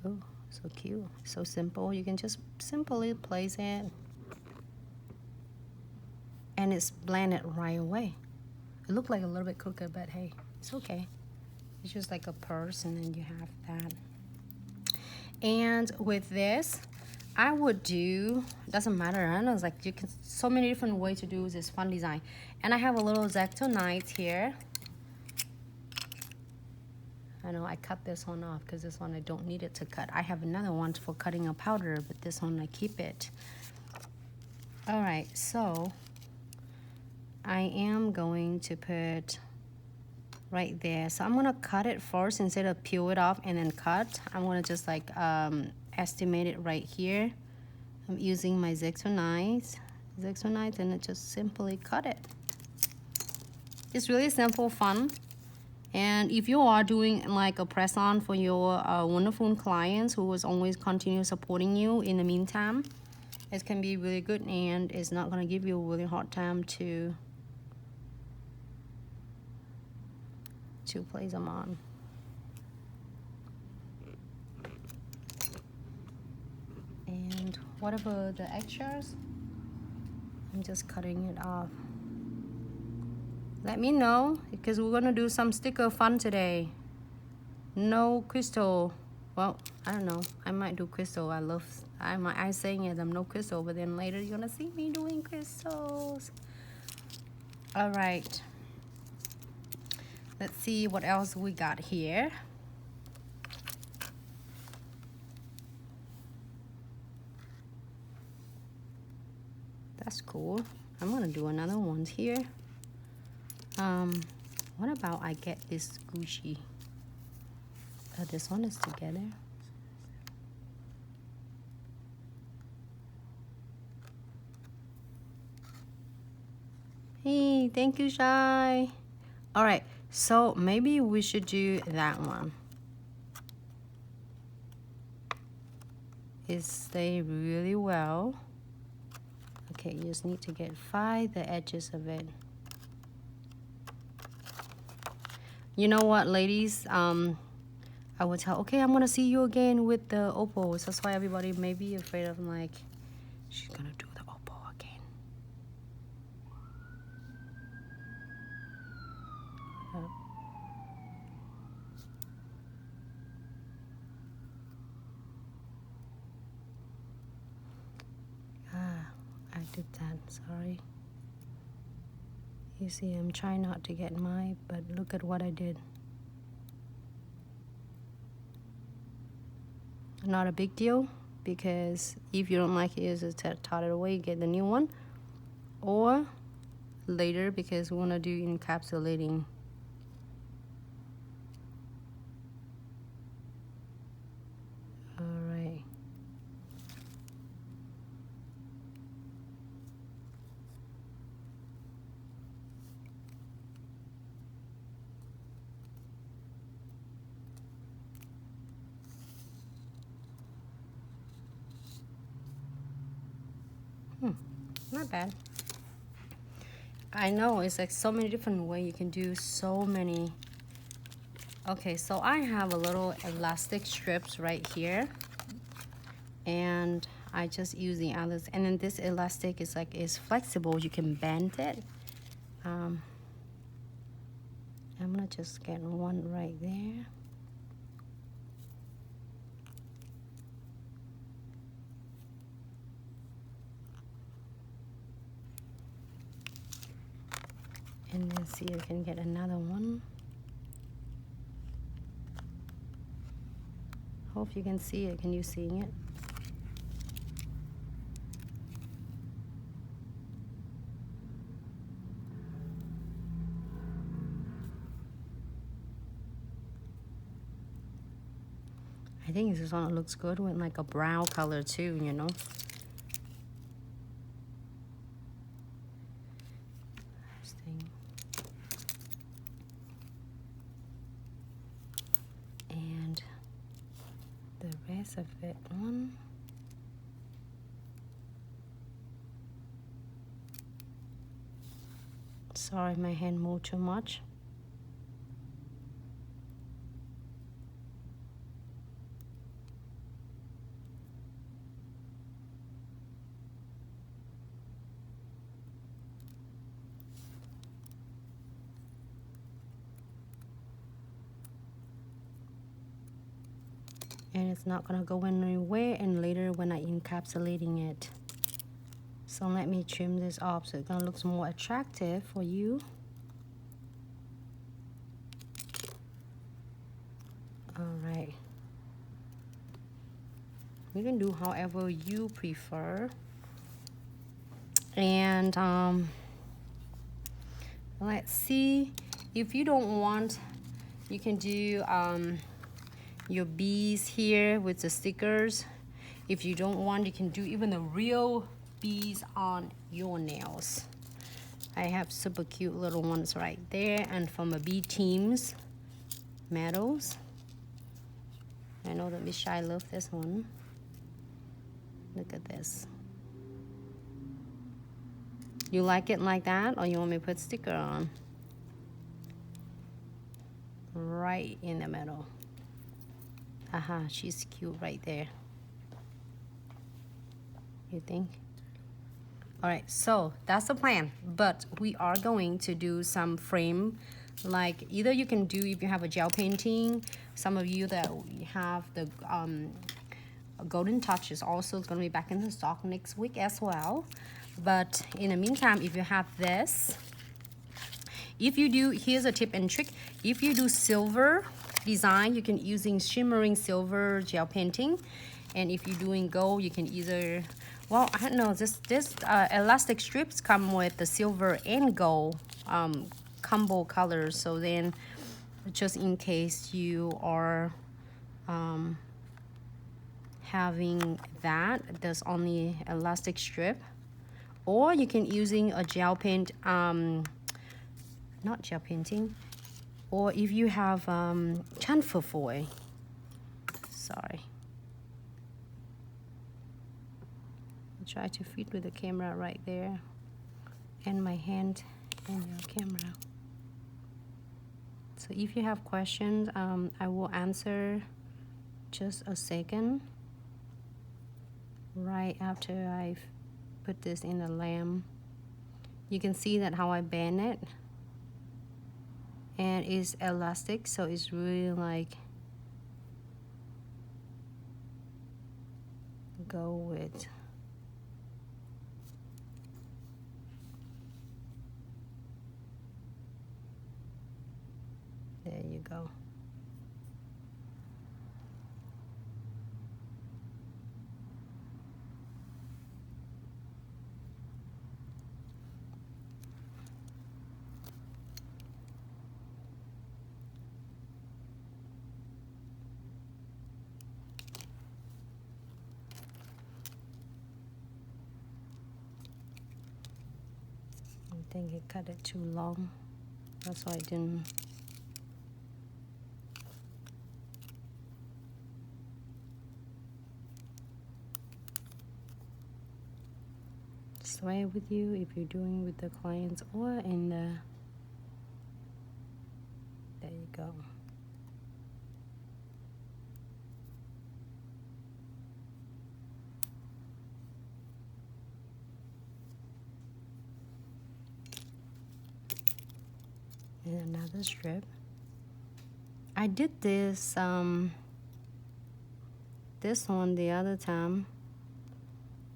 Oh, so cute. So simple. You can just simply place it. And it's blended right away. It looked like a little bit crooked, but hey, it's okay. It's just like a purse, and then you have that. And with this, I would do, doesn't matter, I know it's like you can, so many different ways to do this fun design. And I have a little X-Acto knife here. I know I cut this one off because this one I don't need it to cut. I have another one for cutting a powder, but this one I keep it. All right, so I am going to put right there. So I'm gonna cut it first instead of peel it off and then cut. I'm gonna just like estimate it right here. I'm using my X-Acto knife, and I just simply cut it. It's really simple, fun. And if you are doing like a press on for your wonderful clients who is always continue supporting you in the meantime, it can be really good, and it's not gonna give you a really hard time to place them on. And whatever the extras, I'm just cutting it off. Let me know, because we're gonna do some sticker fun today. No crystal. Well, I don't know. I might do crystal. I'm saying it, I'm no crystal, but then later you're gonna see me doing crystals. All right. Let's see what else we got here. That's cool. I'm gonna do another one here. What about I get this Gucci? This one is together. Hey, thank you, Shy. All right, so maybe we should do that one. It stays really well. Okay, you just need to find the edges of it. You know what, ladies? I would tell, okay, I'm gonna see you again with the opals. That's why everybody may be afraid of, like, she's gonna do the opal again. I did that, sorry. You see, I'm trying not to get but look at what I did. Not a big deal, because if you don't like it, just tot it away, get the new one. Or later, because we want to do encapsulating. All right. Not bad. I know, it's like so many different ways you can do so many. Okay, so I have a little elastic strips right here, and I just use the others. And then this elastic is flexible. You can bend it. I'm gonna just get one right there. And then see if I can get another one. Hope you can see it. Can you see it? I think this one looks good with like a brown color too, you know. And the rest of it on. Sorry, my hand moved too much. and it's not gonna go anywhere, and later when I encapsulating it. So let me trim this off so it's gonna look more attractive for you. All right. You can do however you prefer. And let's see, if you don't want, you can do your bees here with the stickers. If you don't want, you can do even the real bees on your nails. I have super cute little ones right there, and from a bee teams metals. I know that Miss Shy loves this one. Look at this. You like it like that, or you want me to put sticker on? Right in the middle. Haha, she's cute right there. You think? All right, so that's the plan. But we are going to do some frame. Like either you can do, if you have a gel painting, some of you that have the Golden Touch is also going to be back in the stock next week as well. But in the meantime, if you have this, if you do, here's a tip and trick. If you do silver design, you can using shimmering silver gel painting. And if you're doing gold, you can either, well, I don't know, this elastic strips come with the silver and gold combo colors. So then just in case you are having that, there's only elastic strip. Or you can using a gel paint, not gel painting, or if you have chamfer foil, sorry. I try to fit with the camera right there, and my hand in your camera. So if you have questions, I will answer just a second, right after I've put this in the lamp. You can see that how I bend it, and it's elastic, so it's really like go with there you go. I think it cut it too long. That's why I didn't. Sway with you if you're doing with the clients or in the. There you go. And another strip. I did this this one the other time.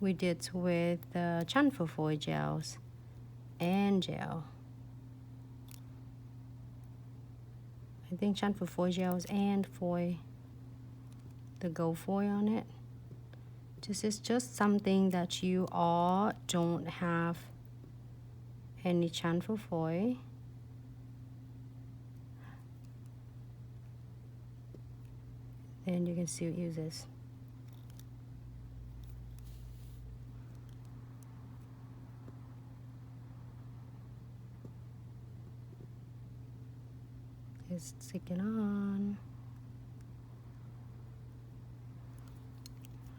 We did with the chamfer foil gels and gel. I think chamfer foil gels and foil, the gold foil on it. This is just something that you all don't have any chamfer foil. Then you can still use this. It's sticking on.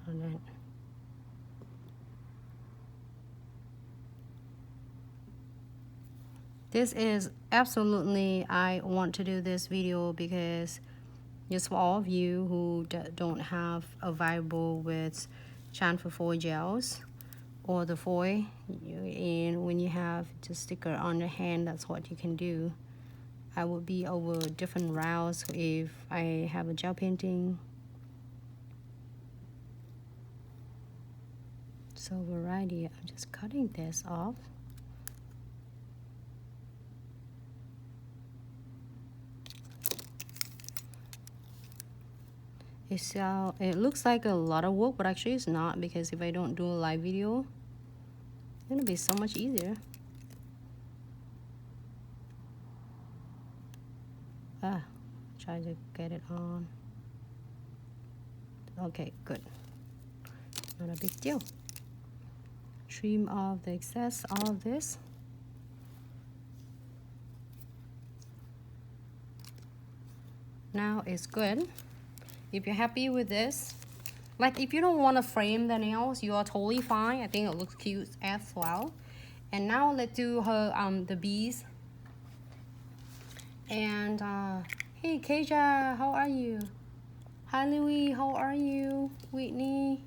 And then this is absolutely, I want to do this video because just for all of you who don't have a viable with chamfer foil gels or the foil, and when you have the sticker on your hand, that's what you can do. I would be over different routes if I have a gel painting So variety, I'm just cutting this off. It looks like a lot of work, but actually it's not, because if I don't do a live video, it'll be so much easier. Try to get it on. Okay, good. Not a big deal. Trim off the excess, all of this. Now it's good. If you're happy with this, like if you don't want to frame the nails, you are totally fine. I think it looks cute as well. And now let's do her the bees. And hey Keisha, how are you? Hi Louie, how are you? Whitney.